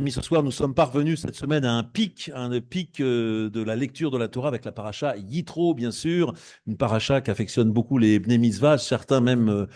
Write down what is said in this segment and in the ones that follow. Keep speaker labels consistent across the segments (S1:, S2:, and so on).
S1: Mais ce soir, nous sommes parvenus cette semaine à un pic de la lecture de la Torah avec la paracha Yitro, bien sûr, une paracha qu'affectionnent beaucoup les Bnei Mitzvah. Certains même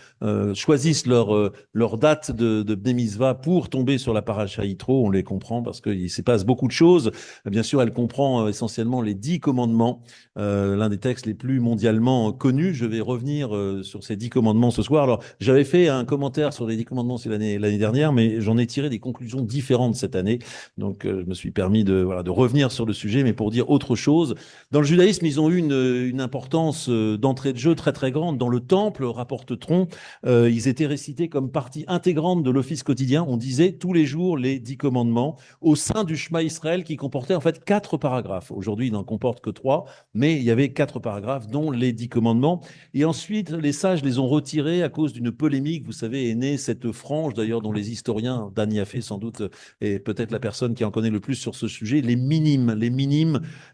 S1: choisissent leur date de Bnei Mitzvah pour tomber sur la paracha Yitro. On les comprend parce qu'il se passe beaucoup de choses. Bien sûr, elle comprend essentiellement les 10 commandements, l'un des textes les plus mondialement connus. Je vais revenir sur ces 10 commandements ce soir. Alors, j'avais fait un commentaire sur les 10 commandements l'année dernière, mais j'en ai tiré des conclusions différentes cette année. Donc, je me suis permis de revenir sur le sujet, mais pour dire autre chose. Dans le judaïsme, ils ont eu une importance d'entrée de jeu très très grande. Dans le temple, rapporte Tron, ils étaient récités comme partie intégrante de l'office quotidien. On disait tous les jours les 10 commandements au sein du Shema Israël qui comportait en fait 4 paragraphes. Aujourd'hui, il n'en comporte que 3, mais il y avait 4 paragraphes, dont les 10 commandements. Et ensuite, les sages les ont retirés à cause d'une polémique. Vous savez, est née cette frange, d'ailleurs, dont les historiens, Dan Yafé sans doute, et peut-être la personne qui en connaît le plus sur ce sujet, les minimes,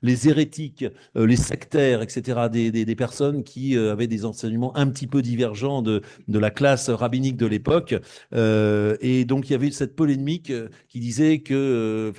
S1: les hérétiques, les sectaires, etc., des personnes qui avaient des enseignements un petit peu divergents de la classe rabbinique de l'époque. Et donc, il y avait cette polémique qui disait que,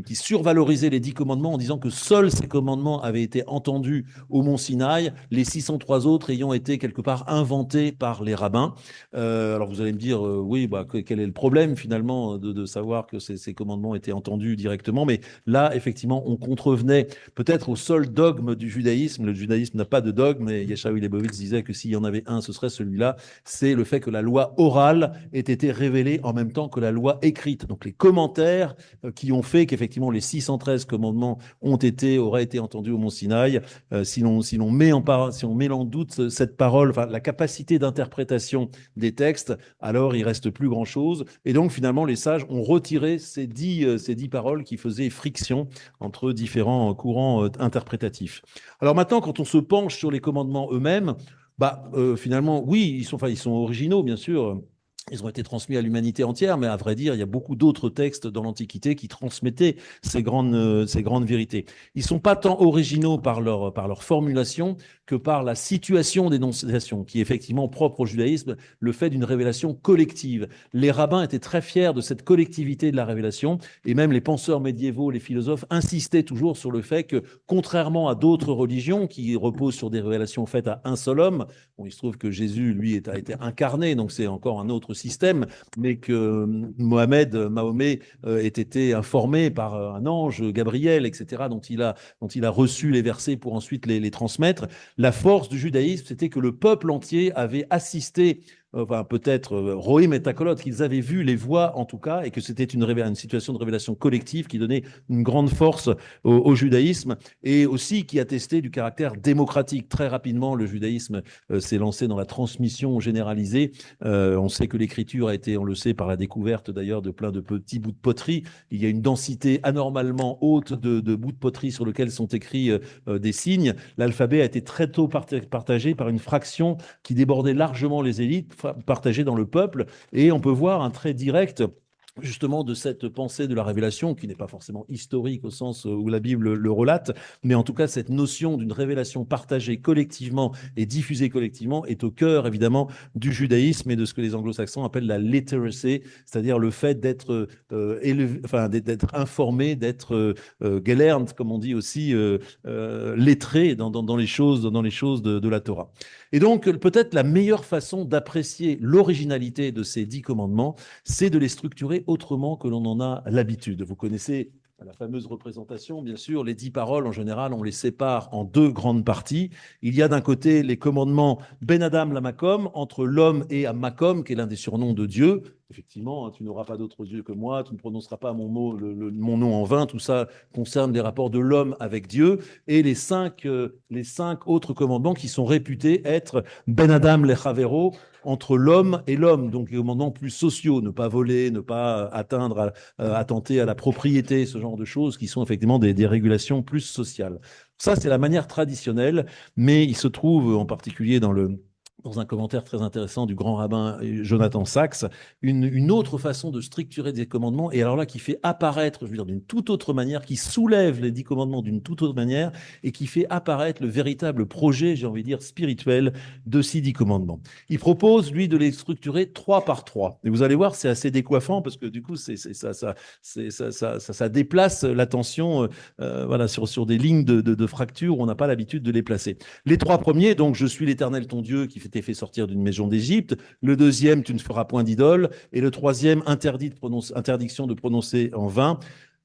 S1: qui survalorisait les 10 commandements en disant que seuls ces commandements avaient été entendus au Mont Sinaï, les 603 autres ayant été quelque part inventés par les rabbins. Alors vous allez me dire, oui, bah, quel est le problème finalement de savoir que ces commandements étaient entendus directement, mais là, effectivement, on contrevenait peut-être au seul dogme du judaïsme. Le judaïsme n'a pas de dogme, et Yeshayahu Leibowitz disait que s'il y en avait un, ce serait celui-là, c'est le fait que la loi orale ait été révélée en même temps que la loi écrite. Donc les commentaires qui ont fait qu'effectivement les 613 commandements auraient été entendus au Mont Sinaï, si l'on met en doute cette parole, enfin, la capacité d'interprétation des textes, alors il reste plus grand-chose. Et donc finalement, les sages ont retiré ces 10 paroles qui faisaient friction entre différents courants interprétatifs. Alors maintenant, quand on se penche sur les commandements eux-mêmes, finalement, oui, ils sont originaux, bien sûr. Ils ont été transmis à l'humanité entière, mais à vrai dire, il y a beaucoup d'autres textes dans l'Antiquité qui transmettaient ces grandes vérités. Ils ne sont pas tant originaux par leur formulation que par la situation d'énonciation, qui est effectivement propre au judaïsme, le fait d'une révélation collective. Les rabbins étaient très fiers de cette collectivité de la révélation, et même les penseurs médiévaux, les philosophes, insistaient toujours sur le fait que, contrairement à d'autres religions qui reposent sur des révélations faites à un seul homme, bon, il se trouve que Jésus, lui, a été incarné, donc c'est encore un autre système, mais que Mahomet, ait été informé par un ange, Gabriel, etc., dont il a reçu les versets pour ensuite les transmettre. La force du judaïsme, c'était que le peuple entier avait assisté, enfin peut-être Rohim et Takolot, qu'ils avaient vu les voix en tout cas, et que c'était une situation de révélation collective qui donnait une grande force au judaïsme, et aussi qui attestait du caractère démocratique. Très rapidement, le judaïsme s'est lancé dans la transmission généralisée. On sait que l'écriture a été, on le sait, par la découverte d'ailleurs de plein de petits bouts de poterie. Il y a une densité anormalement haute de bouts de poterie sur lesquels sont écrits des signes. L'alphabet a été très tôt partagé par une fraction qui débordait largement les élites, partagée dans le peuple. Et on peut voir un trait direct justement de cette pensée de la révélation, qui n'est pas forcément historique au sens où la Bible le relate, mais en tout cas cette notion d'une révélation partagée collectivement et diffusée collectivement est au cœur évidemment du judaïsme et de ce que les anglo-saxons appellent la literacy, c'est-à-dire le fait d'être d'être informé, d'être gelernt, comme on dit aussi, lettré dans les choses, de la Torah. Et donc peut-être la meilleure façon d'apprécier l'originalité de ces 10 commandements, c'est de les structurer autrement que l'on en a l'habitude. Vous connaissez la fameuse représentation, bien sûr, les 10 paroles, en général, on les sépare en 2 grandes parties. Il y a d'un côté les commandements Ben Adam la Makom, entre l'homme et Makom, qui est l'un des surnoms de Dieu. Effectivement, hein, tu n'auras pas d'autre Dieu que moi, tu ne prononceras pas mon nom en vain. Tout ça concerne les rapports de l'homme avec Dieu. Et les 5 autres commandements qui sont réputés être Ben Adam lechavero, entre l'homme et l'homme, donc les commandements plus sociaux, ne pas voler, ne pas attenter à la propriété, ce genre de choses qui sont effectivement des régulations plus sociales. Ça, c'est la manière traditionnelle, mais il se trouve en particulier dans un commentaire très intéressant du grand rabbin Jonathan Sachs, une autre façon de structurer des commandements, et alors là, qui fait apparaître, je veux dire, d'une toute autre manière, qui soulève les 10 commandements d'une toute autre manière, et qui fait apparaître le véritable projet, j'ai envie de dire, spirituel de ces 10 commandements. Il propose, lui, de les structurer 3 par 3. Et vous allez voir, c'est assez décoiffant, parce que du coup, ça déplace l'attention voilà, sur des lignes de fracture où on n'a pas l'habitude de les placer. Les 3 premiers, donc, je suis l'Éternel ton Dieu qui t'ai fait sortir d'une maison d'Égypte. Le deuxième, tu ne feras point d'idole. Et le troisième, interdiction de prononcer en vain,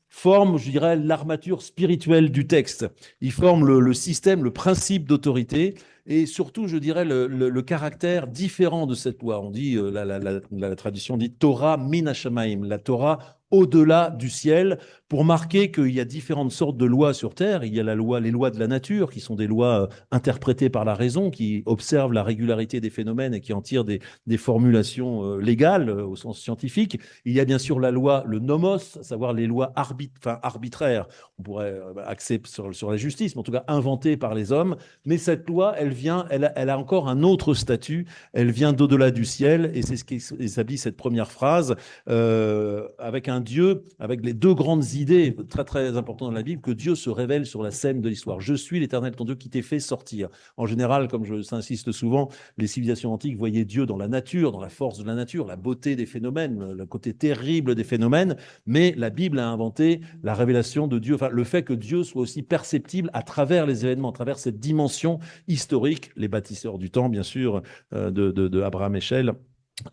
S1: forme, je dirais, l'armature spirituelle du texte. Il forme le système, le principe d'autorité et surtout, je dirais, le caractère différent de cette loi. On dit, la tradition dit Torah min hashamaim, la Torah au-delà du ciel, pour marquer qu'il y a différentes sortes de lois sur Terre. Il y a les lois de la nature, qui sont des lois interprétées par la raison, qui observent la régularité des phénomènes et qui en tirent des formulations légales au sens scientifique. Il y a bien sûr la loi, le nomos, à savoir les lois arbitraires. On pourrait axer sur la justice, mais en tout cas inventées par les hommes. Mais cette loi, elle a encore un autre statut. Elle vient d'au-delà du ciel, et c'est ce qui établit cette première phrase, avec un Dieu, avec les 2 grandes idées très très importantes dans la Bible, que Dieu se révèle sur la scène de l'histoire. Je suis l'Éternel ton Dieu qui t'ai fait sortir. En général, comme je s'insiste souvent, les civilisations antiques voyaient Dieu dans la nature, dans la force de la nature, la beauté des phénomènes, le côté terrible des phénomènes, mais la Bible a inventé la révélation de Dieu, enfin le fait que Dieu soit aussi perceptible à travers les événements, à travers cette dimension historique. Les bâtisseurs du temps, bien sûr, de Abraham Heschel,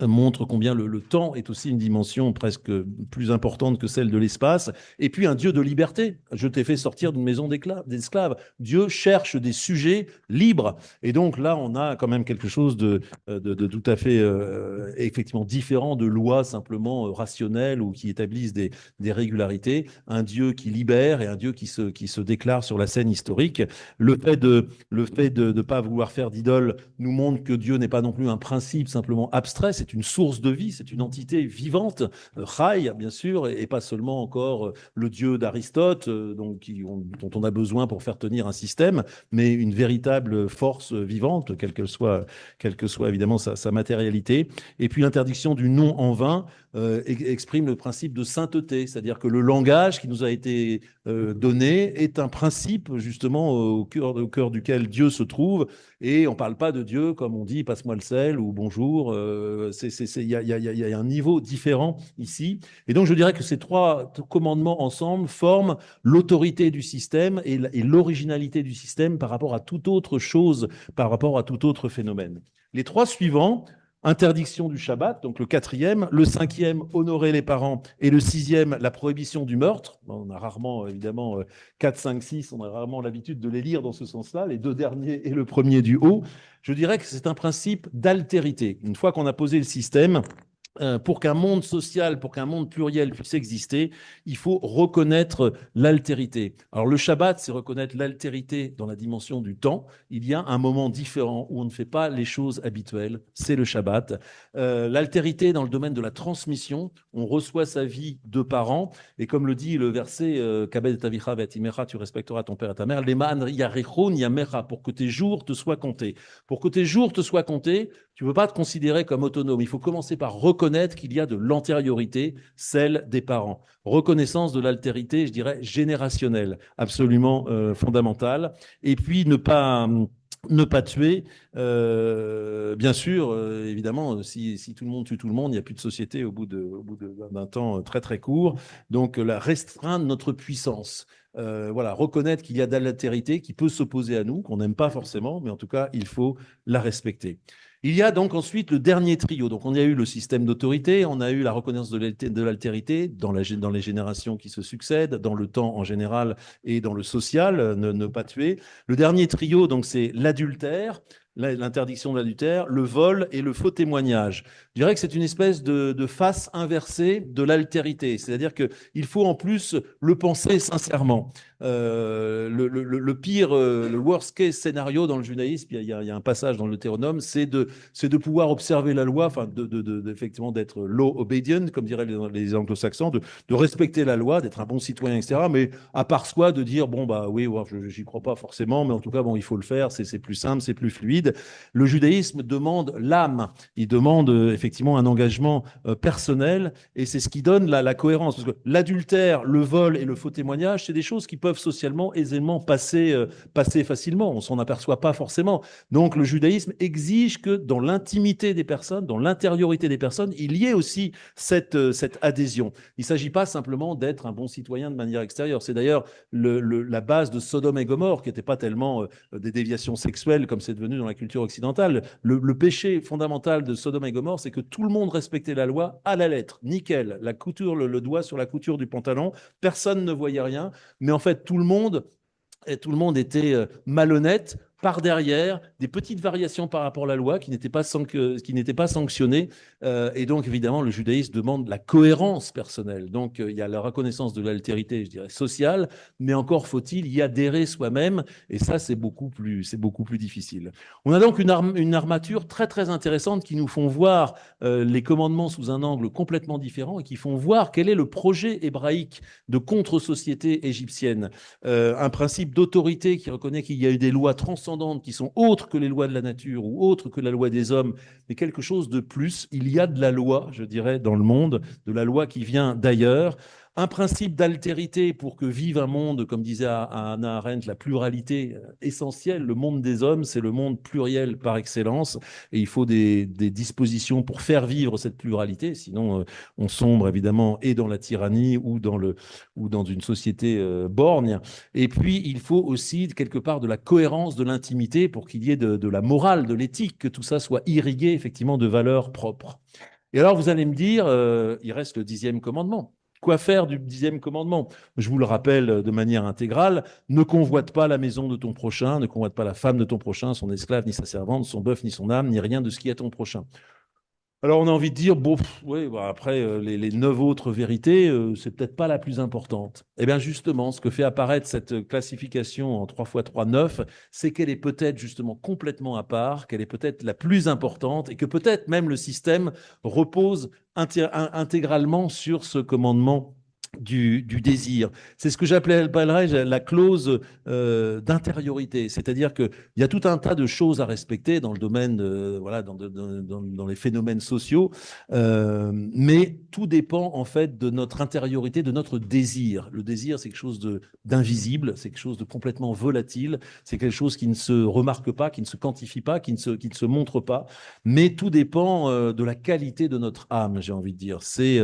S1: montre combien le temps est aussi une dimension presque plus importante que celle de l'espace. Et puis un Dieu de liberté. Je t'ai fait sortir d'une maison d'esclaves. Dieu cherche des sujets libres. Et donc là, on a quand même quelque chose de tout à fait effectivement différent de lois simplement rationnelles ou qui établissent des régularités. Un Dieu qui libère et un Dieu qui se déclare sur la scène historique. Le fait de ne pas vouloir faire d'idole nous montre que Dieu n'est pas non plus un principe simplement abstrait, c'est une source de vie, c'est une entité vivante, Chai, bien sûr, et pas seulement encore le Dieu d'Aristote, dont on a besoin pour faire tenir un système, mais une véritable force vivante, quelle que soit évidemment sa matérialité. Et puis l'interdiction du nom en vain exprime le principe de sainteté, c'est-à-dire que le langage qui nous a été donné est un principe justement au cœur duquel Dieu se trouve, et on ne parle pas de Dieu comme on dit passe-moi le sel ou bonjour. Il y a un niveau différent ici. Et donc je dirais que ces 3 commandements ensemble forment l'autorité du système et l'originalité du système par rapport à toute autre chose, par rapport à tout autre phénomène. Les 3 suivants, interdiction du Shabbat, donc le 4e, le 5e, honorer les parents, et le 6e, la prohibition du meurtre. On a rarement, évidemment, 4, 5, 6, on a rarement l'habitude de les lire dans ce sens-là, les 2 derniers et le premier du haut. Je dirais que c'est un principe d'altérité. Une fois qu'on a posé le système, pour qu'un monde social, pour qu'un monde pluriel puisse exister, il faut reconnaître l'altérité. Alors le Shabbat, c'est reconnaître l'altérité dans la dimension du temps. Il y a un moment différent où on ne fait pas les choses habituelles, c'est le Shabbat. L'altérité dans le domaine de la transmission, on reçoit sa vie de parents, et comme le dit le verset Kabed et avicha v'et imecha, tu respecteras ton père et ta mère, leman yarechon yamecha, pour que tes jours te soient comptés. Pour que tes jours te soient comptés, tu ne peux pas te considérer comme autonome. Il faut commencer par reconnaître qu'il y a de l'antériorité, celle des parents. Reconnaissance de l'altérité, je dirais, générationnelle, absolument fondamentale. Et puis, ne pas tuer, bien sûr, évidemment, si tout le monde tue tout le monde, il n'y a plus de société au bout d'un temps très très court. Donc, restreindre notre puissance. Voilà, reconnaître qu'il y a de l'altérité qui peut s'opposer à nous, qu'on n'aime pas forcément, mais en tout cas, il faut la respecter. Il y a donc ensuite le dernier trio. Donc, on a eu le système d'autorité, on a eu la reconnaissance de l'altérité dans les générations qui se succèdent, dans le temps en général et dans le social, ne pas tuer. Le dernier trio, donc, c'est l'adultère, l'interdiction de l'adultère, le vol et le faux témoignage. Je dirais que c'est une espèce de face inversée de l'altérité. C'est-à-dire qu'il faut en plus le penser sincèrement. Le pire, le worst case scénario dans le judaïsme, il y a un passage dans le Deutéronome, c'est de pouvoir observer la loi, enfin effectivement d'être law obedient, comme diraient les anglo-saxons, de respecter la loi, d'être un bon citoyen, etc. Mais à part soi, de dire, bon, bah oui, j'y crois pas forcément, mais en tout cas, bon, il faut le faire, c'est plus simple, c'est plus fluide. solide. Le judaïsme demande l'âme, il demande effectivement un engagement personnel, et c'est ce qui donne la cohérence. Parce que l'adultère, le vol et le faux témoignage, c'est des choses qui peuvent socialement aisément passer facilement. On s'en aperçoit pas forcément. Donc le judaïsme exige que dans l'intimité des personnes, dans l'intériorité des personnes, il y ait aussi cette adhésion. Il ne s'agit pas simplement d'être un bon citoyen de manière extérieure. C'est d'ailleurs la base de Sodome et Gomorrhe, qui n'était pas tellement des déviations sexuelles comme c'est devenu dans la culture occidentale. Le péché fondamental de Sodome et Gomorrhe, c'est que tout le monde respectait la loi à la lettre, nickel, la couture, le doigt sur la couture du pantalon, personne ne voyait rien, mais en fait tout le monde était malhonnête par derrière, des petites variations par rapport à la loi qui n'étaient pas sanctionnées. Et donc, évidemment, le judaïsme demande la cohérence personnelle. Donc, il y a la reconnaissance de l'altérité, je dirais, sociale, mais encore faut-il y adhérer soi-même. Et ça, c'est beaucoup plus difficile. On a donc une armature très, très intéressante qui nous font voir les commandements sous un angle complètement différent et qui font voir quel est le projet hébraïque de contre-société égyptienne. Un principe d'autorité qui reconnaît qu'il y a eu des lois transcendantes qui sont autres que les lois de la nature ou autres que la loi des hommes, mais quelque chose de plus. Il y a de la loi, je dirais, dans le monde, de la loi qui vient d'ailleurs. Un principe d'altérité pour que vive un monde, comme disait Hannah Arendt, la pluralité essentielle. Le monde des hommes, c'est le monde pluriel par excellence. Et il faut des dispositions pour faire vivre cette pluralité. Sinon, on sombre évidemment et dans la tyrannie ou dans une société borgne. Et puis, il faut aussi quelque part de la cohérence, de l'intimité pour qu'il y ait de la morale, de l'éthique, que tout ça soit irrigué effectivement de valeurs propres. Et alors, vous allez me dire, il reste le 10e commandement. Quoi faire du 10e commandement? Je vous le rappelle de manière intégrale, ne convoite pas la maison de ton prochain, ne convoite pas la femme de ton prochain, son esclave, ni sa servante, son bœuf, ni son âme, ni rien de ce qui est ton prochain. Alors on a envie de dire, bon, oui, bah après, les 9 autres vérités, c'est peut-être pas la plus importante. Eh bien justement, ce que fait apparaître cette classification en 3 x 3, 9, c'est qu'elle est peut-être justement complètement à part, qu'elle est peut-être la plus importante et que peut-être même le système repose intégralement sur ce commandement du désir. C'est ce que j'appellerais la clause d'intériorité, c'est-à-dire qu'il y a tout un tas de choses à respecter dans le domaine, voilà, dans les phénomènes sociaux, mais tout dépend en fait de notre intériorité, de notre désir. Le désir, c'est quelque chose d'invisible, c'est quelque chose de complètement volatile, c'est quelque chose qui ne se remarque pas, qui ne se quantifie pas, qui ne se montre pas, mais tout dépend de la qualité de notre âme, j'ai envie de dire. C'est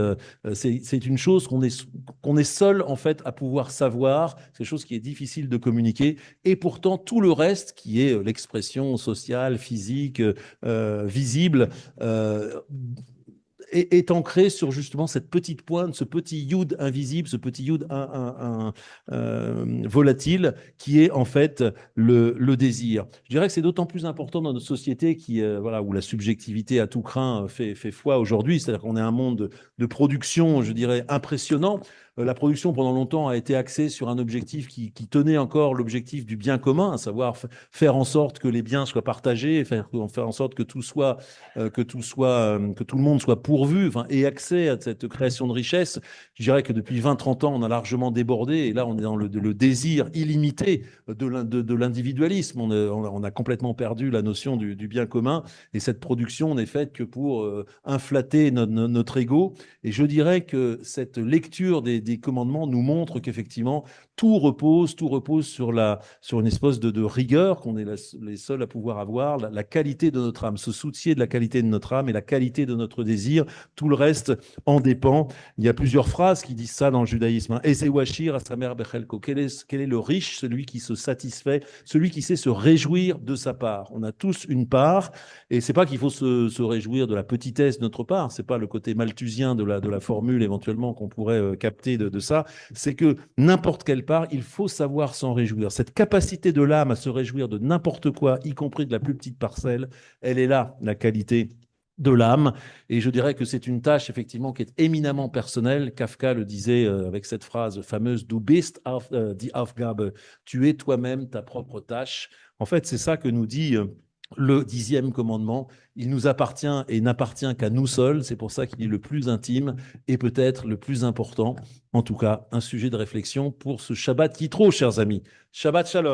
S1: une chose qu'on est seul en fait à pouvoir savoir, c'est quelque chose qui est difficile de communiquer, et pourtant tout le reste qui est l'expression sociale, physique, visible, est ancré sur justement cette petite pointe, ce petit youd invisible, ce petit youd volatile, qui est en fait le désir. Je dirais que c'est d'autant plus important dans notre société voilà, où la subjectivité à tout crin fait foi aujourd'hui, c'est-à-dire qu'on est un monde de production, je dirais, impressionnant. La production, pendant longtemps, a été axée sur un objectif qui tenait encore l'objectif du bien commun, à savoir faire en sorte que les biens soient partagés, faire en sorte que tout le monde soit pourvu, enfin, et accès à cette création de richesse. Je dirais que depuis 20-30 ans, on a largement débordé, et là, on est dans le désir illimité de l'individualisme. On a complètement perdu la notion du bien commun, et cette production n'est faite que pour inflater notre ego. Et je dirais que cette lecture des commandements nous montre qu'effectivement, tout repose sur une espèce de rigueur qu'on est les seuls à pouvoir avoir, la qualité de notre âme, se soucier de la qualité de notre âme et la qualité de notre désir. Tout le reste en dépend. Il y a plusieurs phrases qui disent ça dans le judaïsme. Ezewashir asamer bechelko. Quel est le riche, celui qui se satisfait, celui qui sait se réjouir de sa part. On a tous une part, et c'est pas qu'il faut se réjouir de la petitesse de notre part. C'est pas le côté malthusien de la formule éventuellement qu'on pourrait capter de ça. C'est que n'importe quelle part, il faut savoir s'en réjouir. Cette capacité de l'âme à se réjouir de n'importe quoi, y compris de la plus petite parcelle, elle est là, la qualité de l'âme. Et je dirais que c'est une tâche, effectivement, qui est éminemment personnelle. Kafka le disait avec cette phrase fameuse « Du bist die Aufgabe », tu es toi-même ta propre tâche. En fait, c'est ça que nous dit le 10e commandement. Il nous appartient et n'appartient qu'à nous seuls. C'est pour ça qu'il est le plus intime et peut-être le plus important. En tout cas, un sujet de réflexion pour ce Shabbat Yitro, chers amis. Shabbat Shalom.